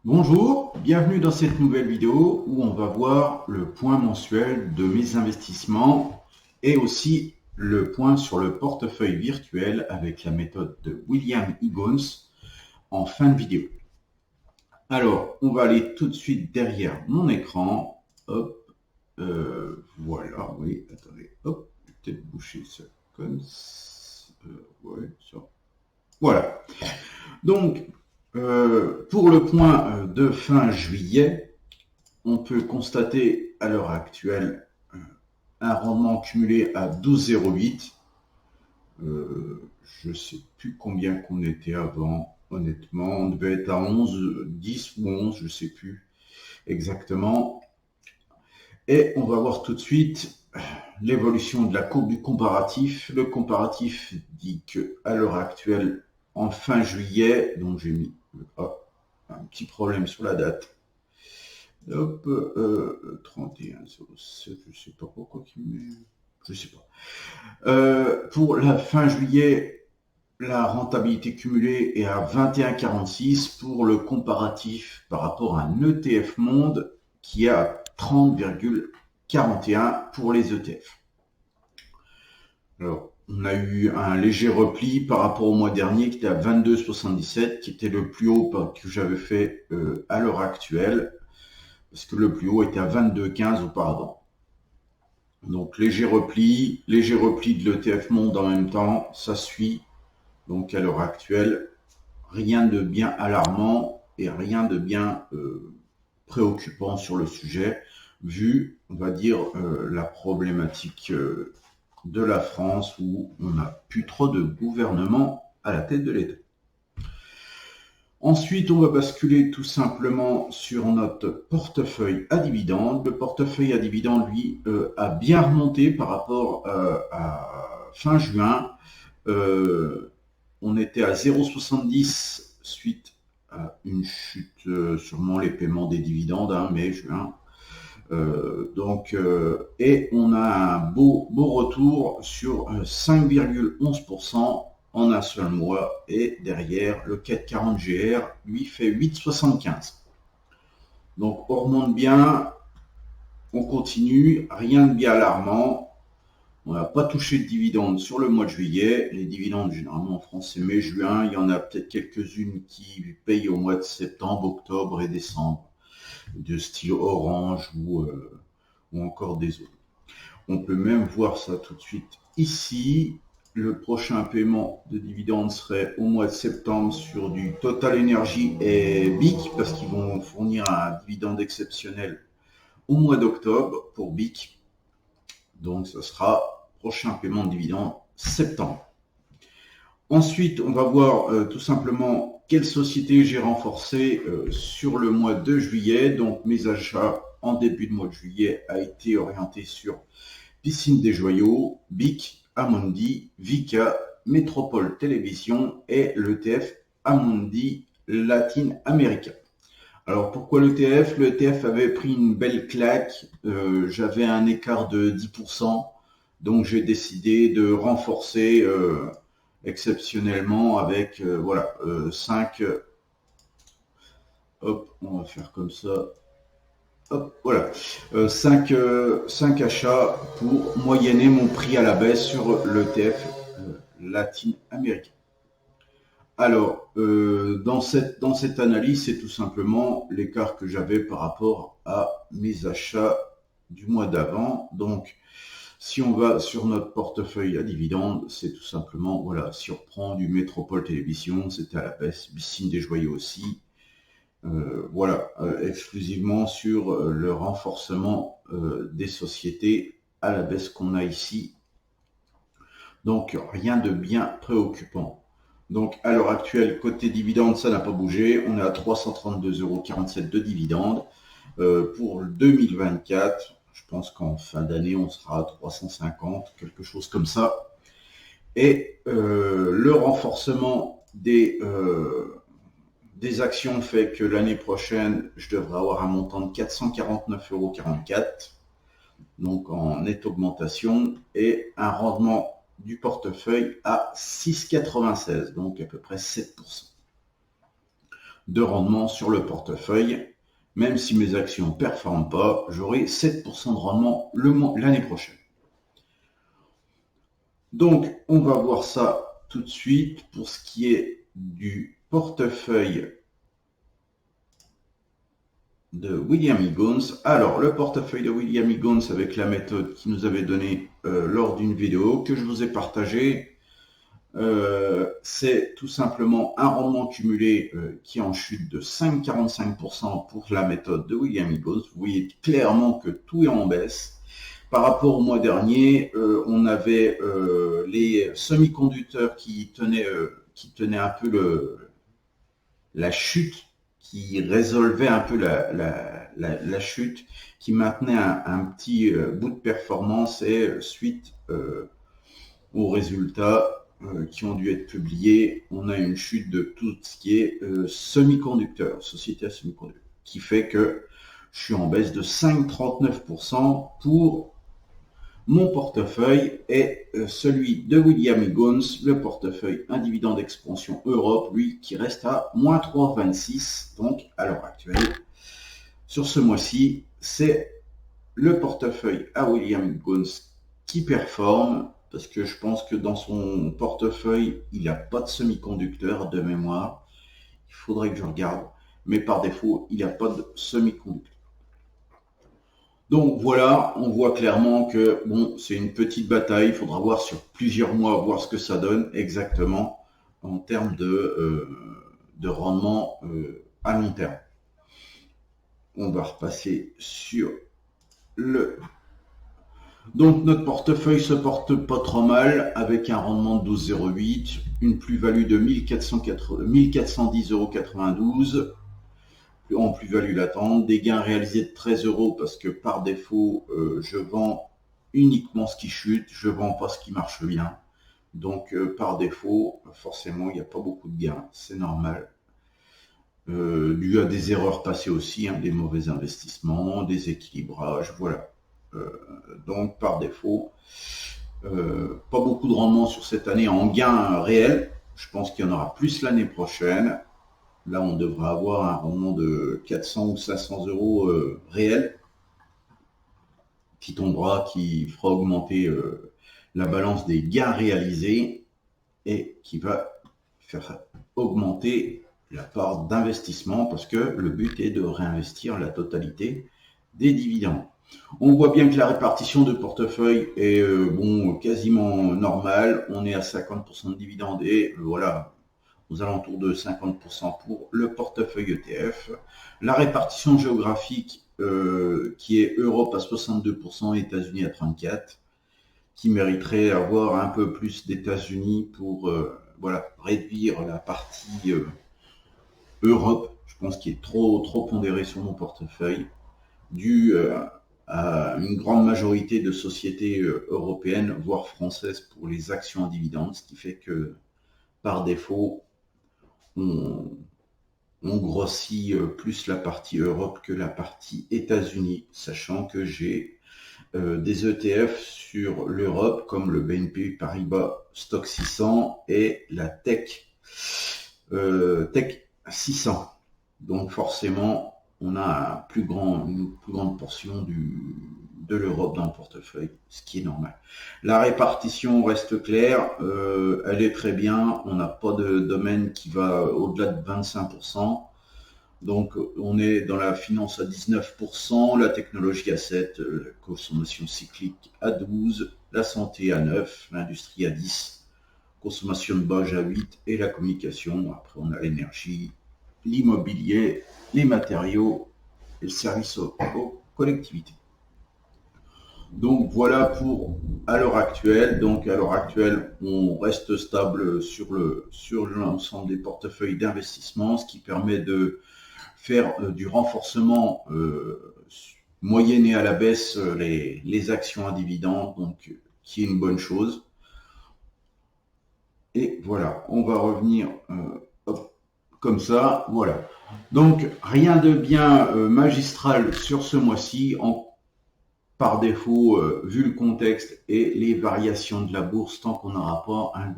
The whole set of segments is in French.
Bonjour, bienvenue dans cette nouvelle vidéo où on va voir le point mensuel de mes investissements et aussi le point sur le portefeuille virtuel avec la méthode de William Higgins en fin de vidéo. Alors, on va aller tout de suite derrière mon écran. Hop, voilà, oui, attendez, hop, peut-être boucher ça comme ça. Ouais, ça. Voilà. Donc, pour le point de fin juillet, on peut constater à l'heure actuelle un rendement cumulé à 12,08. Je ne sais plus combien qu'on était avant, honnêtement. On devait être à 11, 10 ou 11, je ne sais plus exactement. Et on va voir tout de suite l'évolution de la courbe du comparatif. Le comparatif dit qu'à l'heure actuelle, en fin juillet, donc j'ai mis un petit problème sur la date. Hop, 31,07, je sais pas pourquoi qu'il met. Je sais pas. Pour la fin juillet, la rentabilité cumulée est à 21,46 pour le comparatif par rapport à un ETF Monde qui est à 30,41 pour les ETF. Alors, on a eu un léger repli par rapport au mois dernier qui était à 22,77, qui était le plus haut que j'avais fait à l'heure actuelle, parce que le plus haut était à 22,15 auparavant. Donc léger repli de l'ETF Monde en même temps, ça suit. Donc à l'heure actuelle, rien de bien alarmant et rien de bien préoccupant sur le sujet, vu, on va dire, la problématique de la France où on n'a plus trop de gouvernement à la tête de l'État. Ensuite, on va basculer tout simplement sur notre portefeuille à dividendes. Le portefeuille à dividendes, lui, a bien remonté par rapport à fin juin. On était à 0,70 suite à une chute, sûrement les paiements des dividendes, mai, juin. Et on a un beau retour sur 5,11% en un seul mois, et derrière le 440 GR lui fait 8,75. Donc on remonte bien, on continue, rien de bien alarmant. On n'a pas touché de dividendes sur le mois de juillet. Les dividendes généralement en France c'est mai, juin. Il y en a peut-être quelques-unes qui payent au mois de septembre, octobre et décembre, de style Orange ou encore des autres. On peut même voir ça tout de suite ici. Le prochain paiement de dividendes serait au mois de septembre sur du Total Energy et BIC, parce qu'ils vont fournir un dividende exceptionnel au mois d'octobre pour BIC. Donc ce sera prochain paiement de dividendes septembre. Ensuite, on va voir tout simplement quelle société j'ai renforcé sur le mois de juillet. Donc mes achats en début de mois de juillet a été orienté sur Piscine des Joyaux, BIC, Amundi, Vica, Métropole Télévision et l'ETF Amundi Latin America. Alors pourquoi l'ETF? L'ETF avait pris une belle claque, j'avais un écart de 10%, donc j'ai décidé de renforcer exceptionnellement avec 5, hop, on va faire comme ça. Hop, voilà, 5 achats pour moyenner mon prix à la baisse sur l'ETF Latin américain. Alors, dans cette analyse, c'est tout simplement l'écart que j'avais par rapport à mes achats du mois d'avant. Donc, si on va sur notre portefeuille à dividendes, c'est tout simplement, voilà, si on reprend du Métropole Télévision, c'était à la baisse, Piscine des Joyaux aussi. Exclusivement sur le renforcement des sociétés à la baisse qu'on a ici. Donc rien de bien préoccupant. Donc à l'heure actuelle, côté dividendes, ça n'a pas bougé. On est à 332,47 € de dividendes. Pour 2024, je pense qu'en fin d'année, on sera à 350, quelque chose comme ça. Et le renforcement des actions fait que l'année prochaine, je devrais avoir un montant de 449,44 €, donc en nette augmentation, et un rendement du portefeuille à 6,96, donc à peu près 7%. de rendement sur le portefeuille. Même si mes actions ne performent pas, j'aurai 7% de rendement l'année prochaine. Donc, on va voir ça tout de suite pour ce qui est du portefeuille de William Higgins. Alors, le portefeuille de William Higgins avec la méthode qu'il nous avait donnée lors d'une vidéo que je vous ai partagée, c'est tout simplement un rendement cumulé qui est en chute de 5,45% pour la méthode de William Higgins. Vous voyez clairement que tout est en baisse. Par rapport au mois dernier, on avait les semi-conducteurs qui tenaient un peu la chute, qui résolvaient un peu la chute, qui maintenait un petit bout de performance, et suite aux résultats qui ont dû être publiés, on a une chute de tout ce qui est semi-conducteur, société à semi-conducteur, qui fait que je suis en baisse de 5,39% pour mon portefeuille et celui de William Higgins, le portefeuille un dividende d'expansion Europe, lui qui reste à moins 3,26. Donc à l'heure actuelle, sur ce mois-ci, c'est le portefeuille à William Higgins qui performe, parce que je pense que dans son portefeuille, il n'y a pas de semi-conducteur de mémoire. Il faudrait que je regarde, mais par défaut, il n'y a pas de semi-conducteur. Donc voilà, on voit clairement que bon, c'est une petite bataille. Il faudra voir sur plusieurs mois, voir ce que ça donne exactement en termes de rendement à long terme. On va repasser sur le... Donc notre portefeuille se porte pas trop mal avec un rendement de 12,08, une plus-value de 1410,92 € en plus-value latente, des gains réalisés de 13 € parce que par défaut, je vends uniquement ce qui chute, je vends pas ce qui marche bien. Donc par défaut, forcément, il n'y a pas beaucoup de gains, c'est normal. Dû à des erreurs passées aussi, des mauvais investissements, des équilibrages, voilà. Donc par défaut, pas beaucoup de rendement sur cette année en gains réels. Je pense qu'il y en aura plus l'année prochaine. Là, on devra avoir un rendement de 400 ou 500 € réel qui tombera, qui fera augmenter la balance des gains réalisés et qui va faire augmenter la part d'investissement parce que le but est de réinvestir la totalité des dividendes. On voit bien que la répartition de portefeuille est quasiment normale. On est à 50% de dividendes et voilà, aux alentours de 50% pour le portefeuille ETF. La répartition géographique qui est Europe à 62%, États-Unis à 34%, qui mériterait avoir un peu plus d'États-Unis pour réduire la partie Europe. Je pense qu'il est trop pondéré sur mon portefeuille, dû à une grande majorité de sociétés européennes, voire françaises, pour les actions en dividendes, ce qui fait que par défaut, on grossit plus la partie Europe que la partie États-Unis, sachant que j'ai des ETF sur l'Europe comme le BNP Paribas Stock 600 et la Tech 600. Donc forcément, on a une plus grande portion de l'Europe dans le portefeuille, ce qui est normal. La répartition reste claire, elle est très bien, on n'a pas de domaine qui va au-delà de 25%, donc on est dans la finance à 19%, la technologie à 7%, la consommation cyclique à 12%, la santé à 9%, l'industrie à 10%, consommation de base à 8% et la communication. Après on a l'énergie, l'immobilier, les matériaux et le service aux collectivités. Donc voilà pour à l'heure actuelle. Donc à l'heure actuelle, on reste stable sur l'ensemble des portefeuilles d'investissement, ce qui permet de faire du renforcement moyenné à la baisse les actions à dividendes, donc qui est une bonne chose. Et voilà, on va revenir comme ça, voilà. Donc rien de bien magistral sur ce mois-ci. par défaut, vu le contexte et les variations de la bourse, tant qu'on n'aura pas un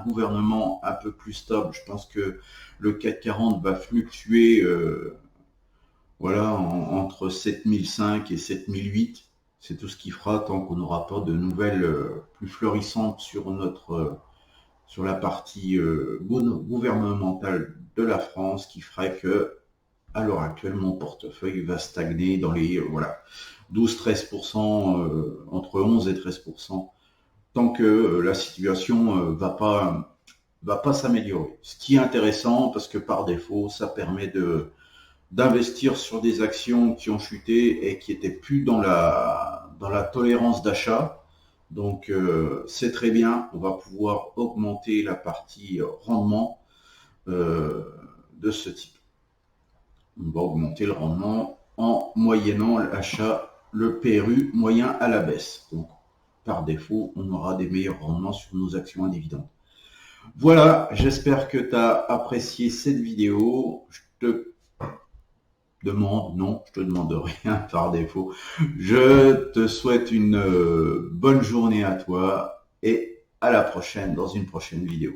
gouvernement un peu plus stable, je pense que le CAC 40 va fluctuer voilà, entre 7005 et 7008. C'est tout ce qui fera tant qu'on n'aura pas de nouvelles plus florissantes sur la partie gouvernementale de la France, qui ferait que, à l'heure actuelle, mon portefeuille va stagner dans les voilà, 12-13%, entre 11 et 13%, tant que la situation va pas s'améliorer. Ce qui est intéressant, parce que par défaut, ça permet d'investir sur des actions qui ont chuté et qui étaient plus dans la tolérance d'achat. Donc c'est très bien, on va pouvoir augmenter la partie rendement de ce type. On va augmenter le rendement en moyennant l'achat, le PRU moyen à la baisse. Donc par défaut, on aura des meilleurs rendements sur nos actions à dividendes. Voilà, j'espère que tu as apprécié cette vidéo. Je te demande rien par défaut. Je te souhaite une bonne journée à toi et à la prochaine dans une prochaine vidéo.